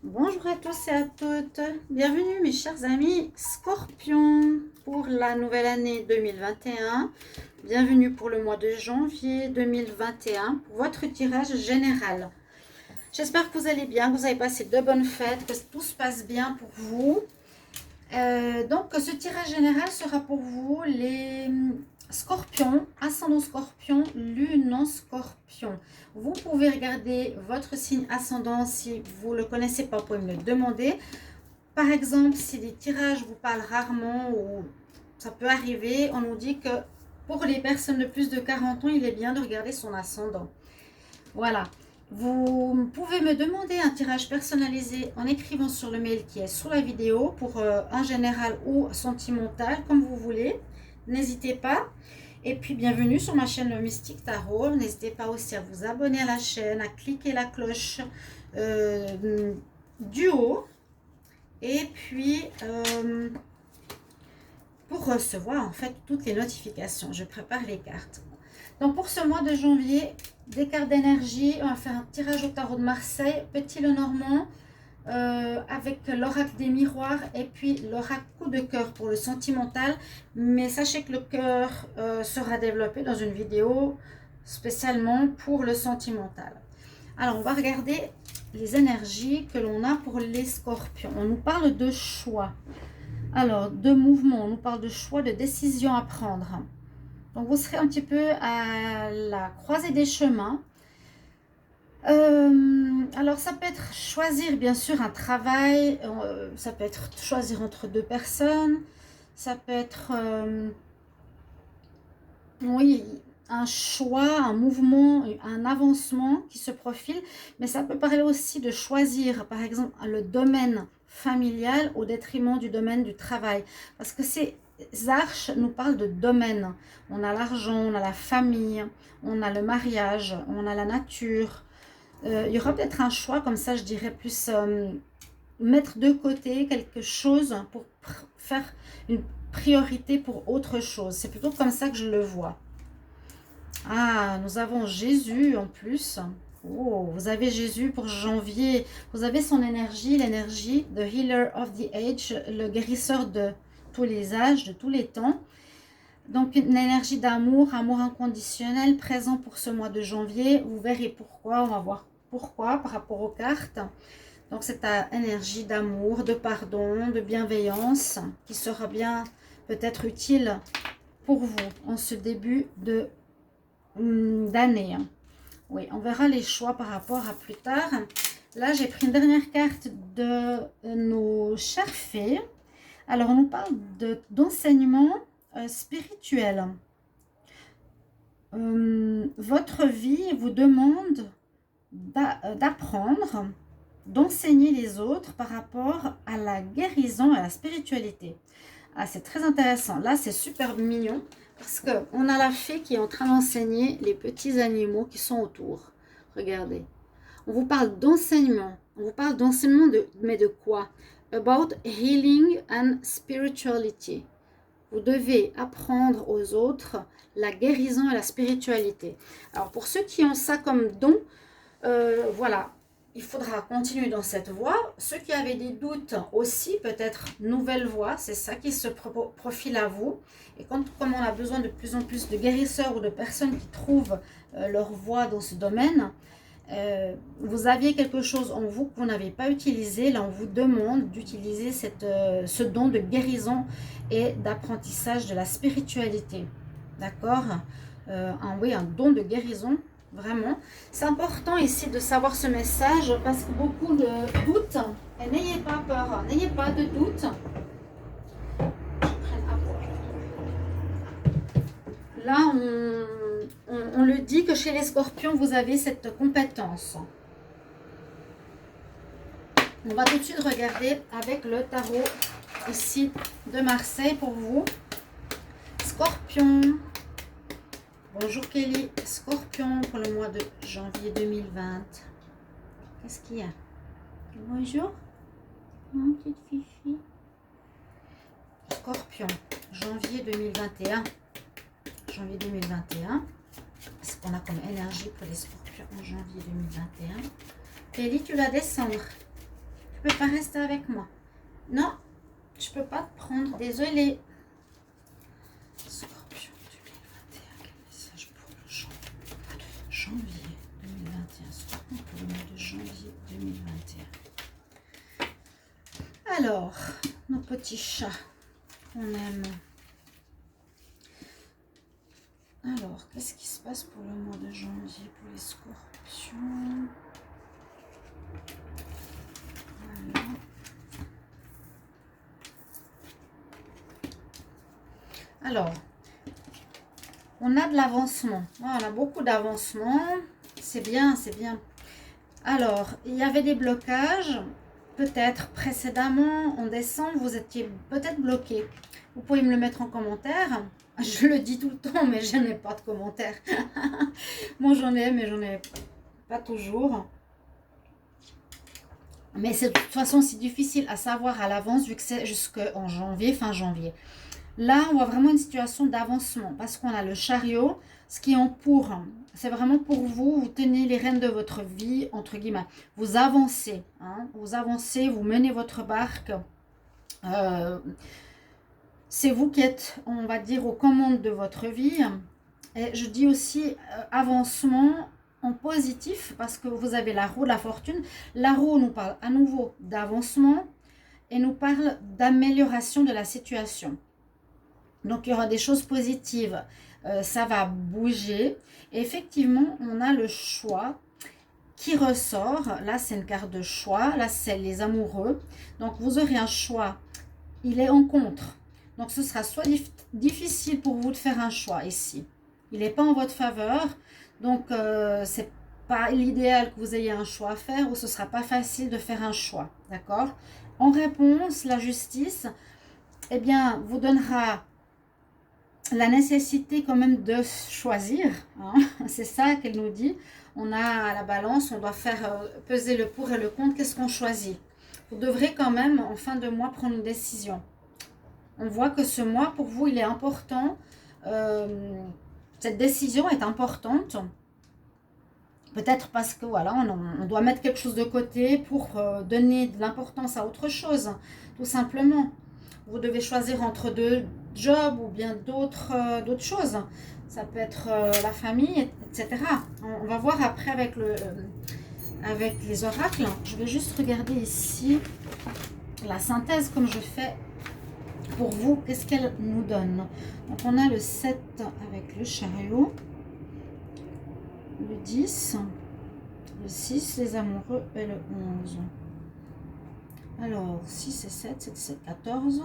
Bonjour à tous et à toutes, bienvenue mes chers amis Scorpions pour la nouvelle année 2021. Bienvenue pour le mois de janvier 2021 pour votre tirage général. J'espère que vous allez bien, que vous avez passé de bonnes fêtes, que tout se passe bien pour vous. Donc ce tirage général sera pour vous les Scorpions, ascendant Scorpion, lune en Scorpion. Vous pouvez regarder votre signe ascendant si vous ne le connaissez pas, vous pouvez me le demander. Par exemple, si les tirages vous parlent rarement ou ça peut arriver, on nous dit que pour les personnes de plus de 40 ans, il est bien de regarder son ascendant. Voilà. Vous pouvez me demander un tirage personnalisé en écrivant sur le mail qui est sous la vidéo pour un général ou sentimental, comme vous voulez. N'hésitez pas. Et puis, bienvenue sur ma chaîne Le Mystique Tarot. N'hésitez pas aussi à vous abonner à la chaîne, à cliquer la cloche du haut. Et puis, pour recevoir en fait toutes les notifications, je prépare les cartes. Donc pour ce mois de janvier, des cartes d'énergie, on va faire un tirage au tarot de Marseille, Petit Lenormand, avec l'oracle des miroirs et puis l'oracle coup de cœur pour le sentimental. Mais sachez que le cœur sera développé dans une vidéo spécialement pour le sentimental. Alors on va regarder les énergies que l'on a pour les scorpions. On nous parle de choix. Alors, de mouvement, on nous parle de choix, de décision à prendre. Donc, vous serez un petit peu à la croisée des chemins. Alors, ça peut être choisir, bien sûr, un travail. Ça peut être choisir entre deux personnes. Ça peut être, oui, un choix, un mouvement, un avancement qui se profile. Mais ça peut parler aussi de choisir, par exemple, le domaine familial au détriment du domaine du travail. Parce que ces arches nous parlent de domaine. On a l'argent, on a la famille, on a le mariage, on a la nature. Il y aura peut-être un choix, comme ça je dirais plus mettre de côté quelque chose pour faire une priorité pour autre chose. C'est plutôt comme ça que je le vois. Ah, nous avons Jésus en plus. Oh, vous avez Jésus pour janvier. Vous avez son énergie, l'énergie de Healer of the Age, le guérisseur de tous les âges, de tous les temps. Donc, une énergie d'amour, amour inconditionnel présent pour ce mois de janvier. Vous verrez pourquoi, on va voir pourquoi par rapport aux cartes. Donc, cette énergie d'amour, de pardon, de bienveillance qui sera bien peut-être utile pour vous en ce début d'année. Oui, on verra les choix par rapport à plus tard. Là, j'ai pris une dernière carte de nos chères fées. Alors, on nous parle d'enseignement spirituel. Votre vie vous demande d'apprendre, d'enseigner les autres par rapport à la guérison et à la spiritualité. Ah, c'est très intéressant. Là, c'est super mignon parce qu'on a la fée qui est en train d'enseigner les petits animaux qui sont autour. Regardez. On vous parle d'enseignement. On vous parle d'enseignement, mais de quoi? About healing and spirituality. Vous devez apprendre aux autres la guérison et la spiritualité. Alors, pour ceux qui ont ça comme don, voilà, il faudra continuer dans cette voie. Ceux qui avaient des doutes aussi, peut-être nouvelle voie, c'est ça qui se profile à vous. Et comme on a besoin de plus en plus de guérisseurs ou de personnes qui trouvent leur voie dans ce domaine, vous aviez quelque chose en vous que vous n'avez pas utilisé. Là, on vous demande d'utiliser ce don de guérison et d'apprentissage de la spiritualité. D'accord? Oui, un don de guérison. Vraiment, c'est important ici de savoir ce message parce que beaucoup de doutes, et n'ayez pas peur, n'ayez pas de doute. Là, on le dit que chez les scorpions, vous avez cette compétence. On va tout de suite regarder avec le tarot ici de Marseille pour vous. Scorpion. Bonjour Kelly, Scorpion pour le mois de janvier 2020. Qu'est-ce qu'il y a? Bonjour, mon petite fifi. Scorpion, janvier 2021. Janvier 2021. Qu'est-ce qu'on a comme énergie pour les scorpions en janvier 2021? Kelly, tu vas descendre. Tu peux pas rester avec moi. Non, je peux pas te prendre. Désolée. Scorpion 2021, quel message pour le janvier 2021. Scorpion pour le mois de janvier 2021. Alors, nos petits chats qu'on aime. Alors, qu'est-ce qui se passe pour le mois de janvier pour les scorpions? Voilà. Alors, on a de l'avancement. On a beaucoup d'avancement. C'est bien, c'est bien. Alors, il y avait des blocages. Peut-être précédemment, en décembre, vous étiez peut-être bloqué. Vous pouvez me le mettre en commentaire. Je le dis tout le temps, mais je n'ai pas de commentaires. Moi, j'en ai, mais j'en ai pas toujours. Mais de toute façon, c'est difficile à savoir à l'avance, vu que c'est jusqu'en janvier, fin janvier. Là, on voit vraiment une situation d'avancement, parce qu'on a le chariot, ce qui est en pour. C'est vraiment pour vous, vous tenez les rênes de votre vie, entre guillemets. Vous avancez, hein, vous avancez, vous menez votre barque. C'est vous qui êtes, on va dire, aux commandes de votre vie. Et je dis aussi avancement en positif, parce que vous avez la roue de la fortune. La roue nous parle à nouveau d'avancement et nous parle d'amélioration de la situation. Donc, il y aura des choses positives. Ça va bouger. Et effectivement, on a le choix qui ressort. Là, c'est une carte de choix. Là, c'est les amoureux. Donc, vous aurez un choix. Il est en contre. Donc, ce sera soit difficile pour vous de faire un choix ici. Il n'est pas en votre faveur. Donc, c'est pas l'idéal que vous ayez un choix à faire ou ce ne sera pas facile de faire un choix. D'accord? En réponse, la justice, eh bien, vous donnera la nécessité quand même de choisir, hein. C'est ça qu'elle nous dit. On a la balance, on doit faire peser le pour et le contre. Qu'est-ce qu'on choisit? Vous devrez quand même en fin de mois prendre une décision. On voit que ce mois pour vous il est important. Cette décision est importante. Peut-être parce que voilà, on doit mettre quelque chose de côté pour donner de l'importance à autre chose, tout simplement. Vous devez choisir entre deux jobs ou bien d'autres choses. Ça peut être la famille, etc. On va voir après avec les oracles. Je vais juste regarder ici la synthèse comme je fais pour vous. Qu'est-ce qu'elle nous donne? Donc on a le 7 avec le chariot, le 10, le 6, les amoureux et le 11. Alors, 6 et 7, 7, 7, 14.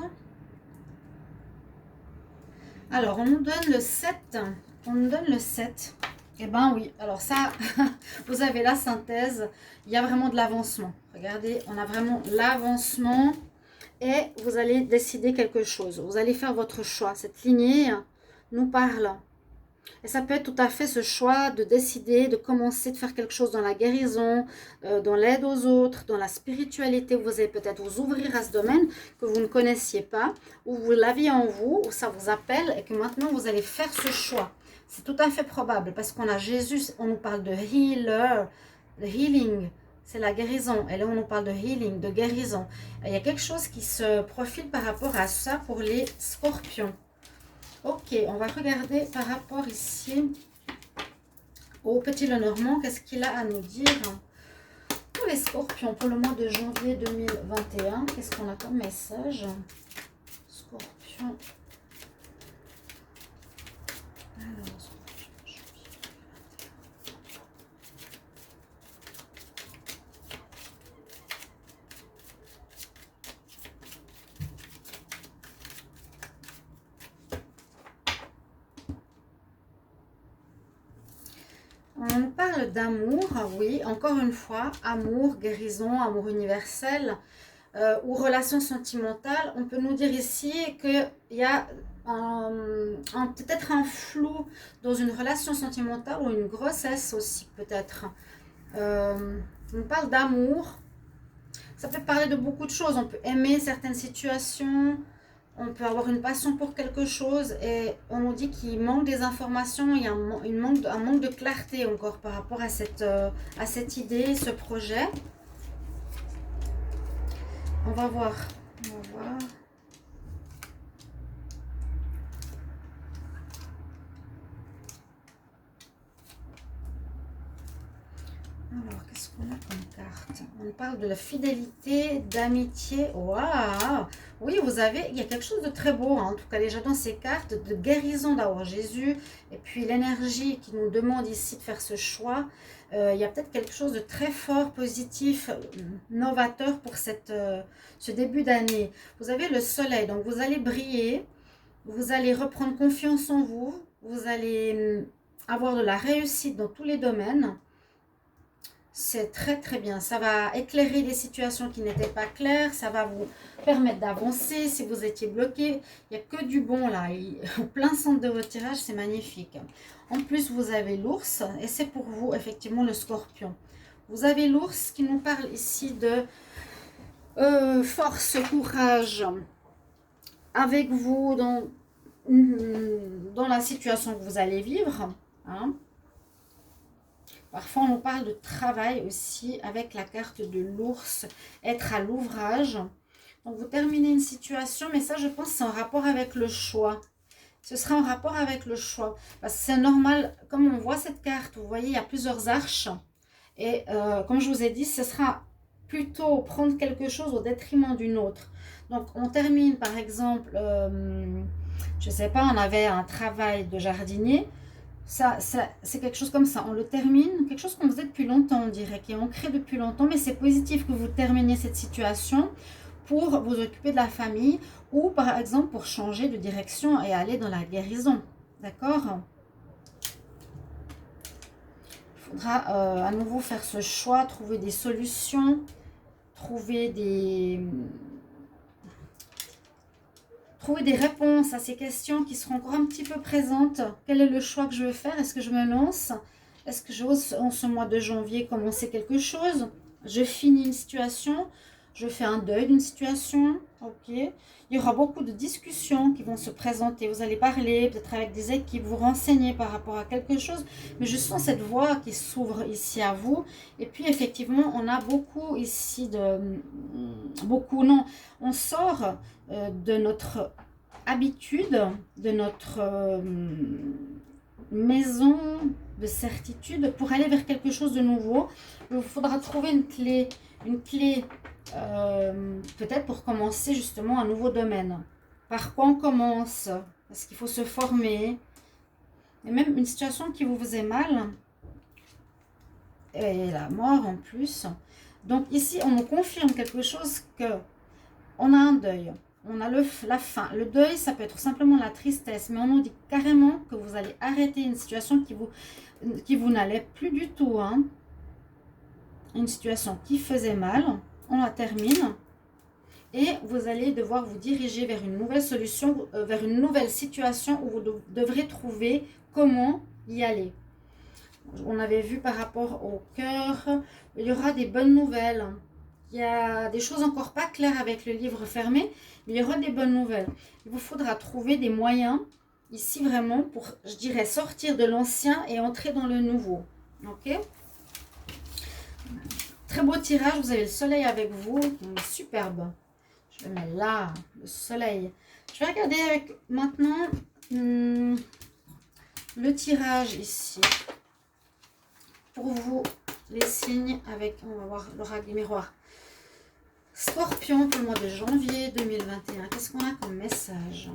Alors, on nous donne le 7. On nous donne le 7. Eh bien, oui. Alors, ça, vous avez la synthèse. Il y a vraiment de l'avancement. Regardez, on a vraiment l'avancement. Et vous allez décider quelque chose. Vous allez faire votre choix. Cette lignée nous parle. Et ça peut être tout à fait ce choix de décider, de commencer de faire quelque chose dans la guérison, dans l'aide aux autres, dans la spiritualité. Vous allez peut-être vous ouvrir à ce domaine que vous ne connaissiez pas, ou vous l'aviez en vous, ou ça vous appelle, et que maintenant vous allez faire ce choix. C'est tout à fait probable, parce qu'on a Jésus, on nous parle de healer, de healing, c'est la guérison. Et là, on nous parle de healing, de guérison. Et il y a quelque chose qui se profile par rapport à ça pour les scorpions. Ok, on va regarder par rapport ici au petit Lenormand, qu'est-ce qu'il a à nous dire pour les scorpions pour le mois de janvier 2021. Qu'est-ce qu'on a comme message? Scorpion. Alors, on parle d'amour, oui, encore une fois, amour, guérison, amour universel ou relation sentimentale. On peut nous dire ici qu'il y a peut-être un flou dans une relation sentimentale ou une grossesse aussi peut-être. On parle d'amour. Ça peut parler de beaucoup de choses. On peut aimer certaines situations. On peut avoir une passion pour quelque chose et on nous dit qu'il manque des informations, il y a un manque de clarté encore par rapport à cette idée, ce projet. On va voir. On va voir. Alors, qu'est-ce qu'on a comme carte? On parle de la fidélité, d'amitié. Waouh! Oui, il y a quelque chose de très beau, hein, en tout cas déjà dans ces cartes, de guérison d'avoir Jésus. Et puis l'énergie qui nous demande ici de faire ce choix. Il y a peut-être quelque chose de très fort, positif, novateur pour ce début d'année. Vous avez le soleil, donc vous allez briller. Vous allez reprendre confiance en vous. Vous allez avoir de la réussite dans tous les domaines. C'est très très bien. Ça va éclairer les situations qui n'étaient pas claires. Ça va vous permettre d'avancer si vous étiez bloqué. Il n'y a que du bon là. Au plein centre de votre tirage, c'est magnifique. En plus, vous avez l'ours et c'est pour vous effectivement le scorpion. Vous avez l'ours qui nous parle ici de force, courage avec vous dans la situation que vous allez vivre. Hein. Parfois, on nous parle de travail aussi avec la carte de l'ours, être à l'ouvrage. Donc, vous terminez une situation, mais ça, je pense, c'est en rapport avec le choix. Ce sera en rapport avec le choix. Parce que c'est normal, comme on voit cette carte, vous voyez, il y a plusieurs arches. Et comme je vous ai dit, ce sera plutôt prendre quelque chose au détriment d'une autre. Donc, on termine, par exemple, je ne sais pas, on avait un travail de jardinier. Ça, c'est quelque chose comme ça, on le termine, quelque chose qu'on faisait depuis longtemps, on dirait, qui est ancré depuis longtemps, mais c'est positif que vous terminiez cette situation pour vous occuper de la famille ou par exemple pour changer de direction et aller dans la guérison, d'accord? Il faudra à nouveau faire ce choix, trouver des solutions, trouver des réponses à ces questions qui seront encore un petit peu présentes. Quel est le choix que je veux faire? Est-ce que je me lance? Est-ce que j'ose en ce mois de janvier commencer quelque chose? Je finis une situation? Je fais un deuil d'une situation? Ok. Il y aura beaucoup de discussions qui vont se présenter. Vous allez parler peut-être avec des équipes, vous renseigner par rapport à quelque chose. Mais je sens cette voie qui s'ouvre ici à vous. Et puis effectivement, on a beaucoup ici de... Beaucoup, non. On sort de notre habitude, de notre maison de certitude pour aller vers quelque chose de nouveau. Il faudra trouver une clé peut-être pour commencer justement un nouveau domaine. Par quoi on commence? Parce qu'il faut se former. Et même une situation qui vous faisait mal. Et la mort en plus. Donc ici, on nous confirme quelque chose que on a un deuil. On a la fin. Le deuil, ça peut être simplement la tristesse. Mais on nous dit carrément que vous allez arrêter une situation qui vous n'allait plus du tout. Hein. Une situation qui faisait mal. On la termine. Et vous allez devoir vous diriger vers une nouvelle solution, vers une nouvelle situation où vous devrez trouver comment y aller. On avait vu par rapport au cœur, il y aura des bonnes nouvelles. Il y a des choses encore pas claires avec le livre fermé, mais il y aura des bonnes nouvelles. Il vous faudra trouver des moyens ici vraiment pour, je dirais, sortir de l'ancien et entrer dans le nouveau. Ok? Très beau tirage, vous avez le soleil avec vous, superbe. Je le mets là, le soleil. Je vais regarder avec maintenant le tirage ici. Pour vous, les signes avec, on va voir l'oracle du miroir. Scorpion pour le mois de janvier 2021. Qu'est-ce qu'on a comme message?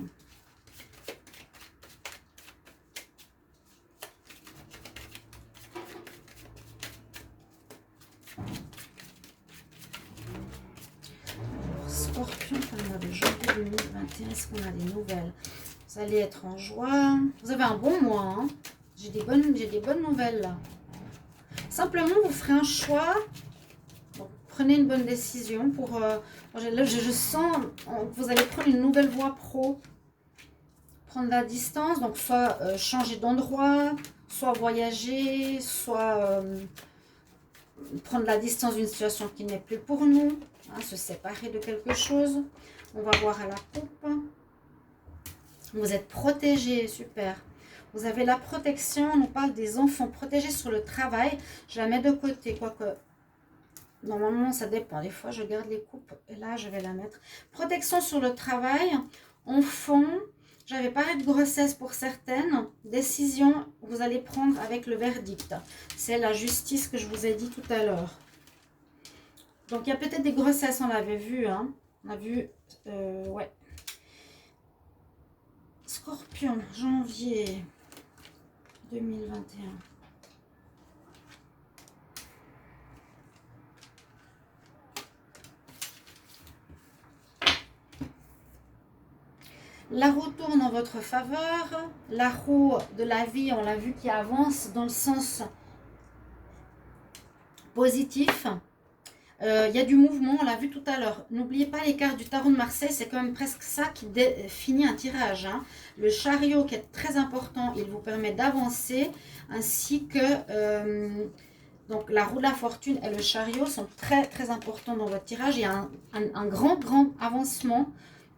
Scorpion pour le mois de janvier 2021. Est-ce qu'on a des nouvelles? Vous allez être en joie. Vous avez un bon mois. Hein? J'ai des bonnes nouvelles là. Simplement, vous ferez un choix. Bon, prenez une bonne décision. Je sens que vous allez prendre une nouvelle voie pro. Prendre la distance. Donc, soit changer d'endroit, soit voyager, soit prendre la distance d'une situation qui n'est plus pour nous. Hein, se séparer de quelque chose. On va voir à la coupe. Vous êtes protégé, super. Vous avez la protection, on nous parle des enfants protégés sur le travail. Je la mets de côté, quoique Normalement, ça dépend. Des fois, je garde les coupes et là, je vais la mettre. Protection sur le travail. En fond, j'avais parlé de grossesse pour certaines. Décision, vous allez prendre avec le verdict. C'est la justice que je vous ai dit tout à l'heure. Donc, il y a peut-être des grossesses, on l'avait vu. Hein. On a vu, ouais. Scorpion, janvier 2021. La roue tourne en votre faveur. La roue de la vie, on l'a vu, qui avance dans le sens positif. Il y a du mouvement, on l'a vu tout à l'heure. N'oubliez pas les cartes du tarot de Marseille, c'est quand même presque ça qui finit un tirage. Hein. Le chariot qui est très important, il vous permet d'avancer, ainsi que donc la roue de la fortune et le chariot sont très très importants dans votre tirage. Il y a un grand avancement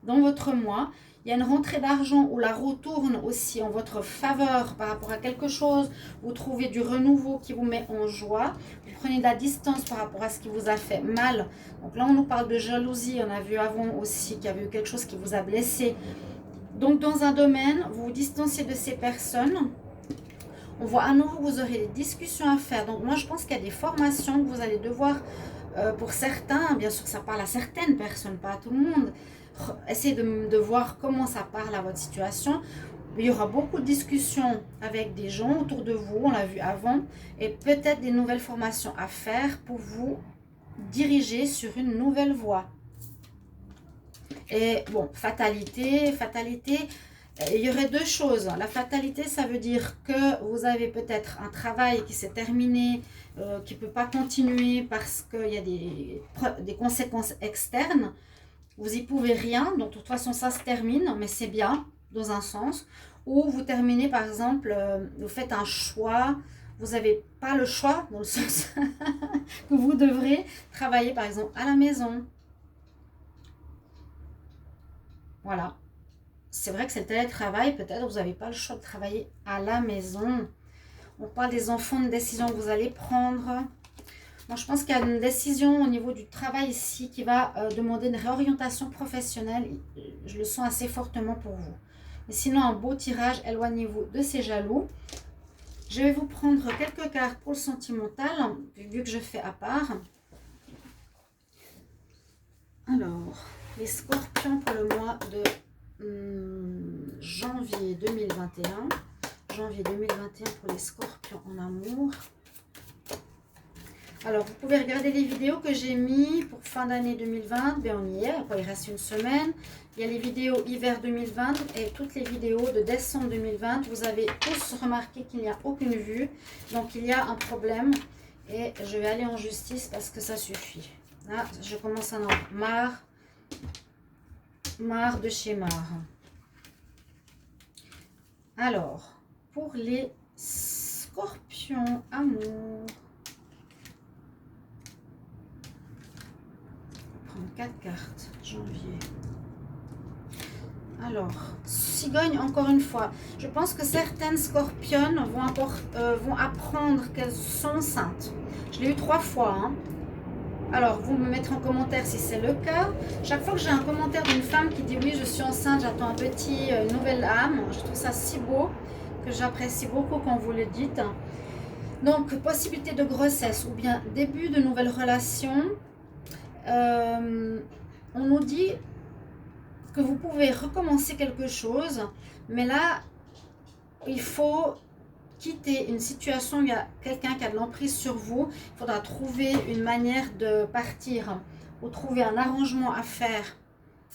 dans votre mois. Il y a une rentrée d'argent où la roue tourne aussi en votre faveur par rapport à quelque chose. Vous trouvez du renouveau qui vous met en joie. Vous prenez de la distance par rapport à ce qui vous a fait mal. Donc là, on nous parle de jalousie. On a vu avant aussi qu'il y avait eu quelque chose qui vous a blessé. Donc dans un domaine, vous vous distanciez de ces personnes. On voit à nouveau que vous aurez des discussions à faire. Donc moi, je pense qu'il y a des formations que vous allez devoir, pour certains, bien sûr que ça parle à certaines personnes, pas à tout le monde, essayez de voir comment ça parle à votre situation. Il y aura beaucoup de discussions avec des gens autour de vous, on l'a vu avant, et peut-être des nouvelles formations à faire pour vous diriger sur une nouvelle voie. Et bon, fatalité, il y aurait deux choses. La fatalité, ça veut dire que vous avez peut-être un travail qui s'est terminé, qui ne peut pas continuer parce qu'il y a des conséquences externes. Vous n'y pouvez rien, donc de toute façon ça se termine, mais c'est bien dans un sens. Ou vous terminez par exemple, vous faites un choix, vous n'avez pas le choix dans le sens que vous devrez travailler par exemple à la maison. Voilà. C'est vrai que c'est le télétravail, peut-être vous n'avez pas le choix de travailler à la maison. On parle des enfants, de décisions que vous allez prendre. Moi, je pense qu'il y a une décision au niveau du travail ici qui va demander une réorientation professionnelle. Je le sens assez fortement pour vous. Mais sinon, un beau tirage, éloignez-vous de ces jaloux. Je vais vous prendre quelques cartes pour le sentimental, vu que je fais à part. Alors, les scorpions pour le mois de janvier 2021. Janvier 2021 pour les scorpions en amour. Alors, vous pouvez regarder les vidéos que j'ai mis pour fin d'année 2020. Bien, on y est. Après, il reste une semaine. Il y a les vidéos hiver 2020 et toutes les vidéos de décembre 2020. Vous avez tous remarqué qu'il n'y a aucune vue. Donc, il y a un problème. Et je vais aller en justice parce que ça suffit. Là, je commence à en avoir marre. Marre de chez marre. Alors, pour les scorpions amour. 4 cartes, janvier. Alors, cigogne encore une fois. Je pense que certaines scorpionnes vont apprendre qu'elles sont enceintes. Je l'ai eu 3 fois. Hein. Alors, vous me mettrez en commentaire si c'est le cas. Chaque fois que j'ai un commentaire d'une femme qui dit oui, je suis enceinte, j'attends un petit, une nouvelle âme. Je trouve ça si beau que j'apprécie beaucoup quand vous le dites. Donc, possibilité de grossesse ou bien début de nouvelles relations. On nous dit que vous pouvez recommencer quelque chose, mais là, il faut quitter une situation où il y a quelqu'un qui a de l'emprise sur vous. Il faudra trouver une manière de partir ou trouver un arrangement à faire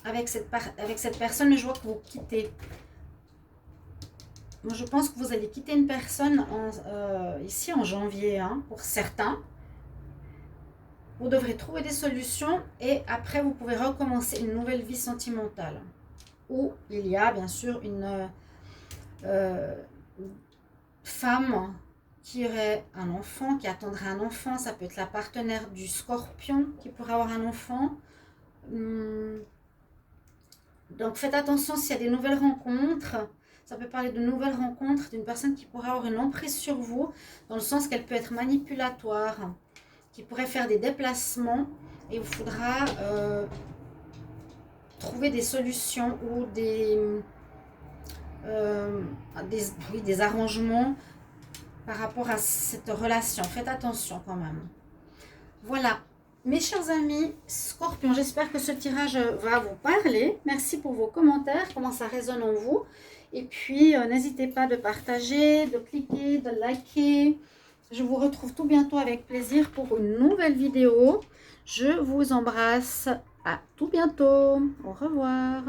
avec cette personne, mais je vois que vous quittez. Moi, je pense que vous allez quitter une personne ici en janvier, hein, pour certains. Vous devrez trouver des solutions et après, vous pouvez recommencer une nouvelle vie sentimentale. Où il y a bien sûr une femme qui aurait un enfant, qui attendrait un enfant. Ça peut être la partenaire du scorpion qui pourrait avoir un enfant. Donc, faites attention s'il y a des nouvelles rencontres. Ça peut parler de nouvelles rencontres d'une personne qui pourrait avoir une emprise sur vous, dans le sens qu'elle peut être manipulatoire, qui pourraient faire des déplacements et il vous faudra trouver des solutions ou oui, des arrangements par rapport à cette relation. Faites attention quand même. Voilà, mes chers amis Scorpion, j'espère que ce tirage va vous parler. Merci pour vos commentaires, comment ça résonne en vous. Et puis, n'hésitez pas de partager, de cliquer, de liker. Je vous retrouve tout bientôt avec plaisir pour une nouvelle vidéo. Je vous embrasse. À tout bientôt. Au revoir.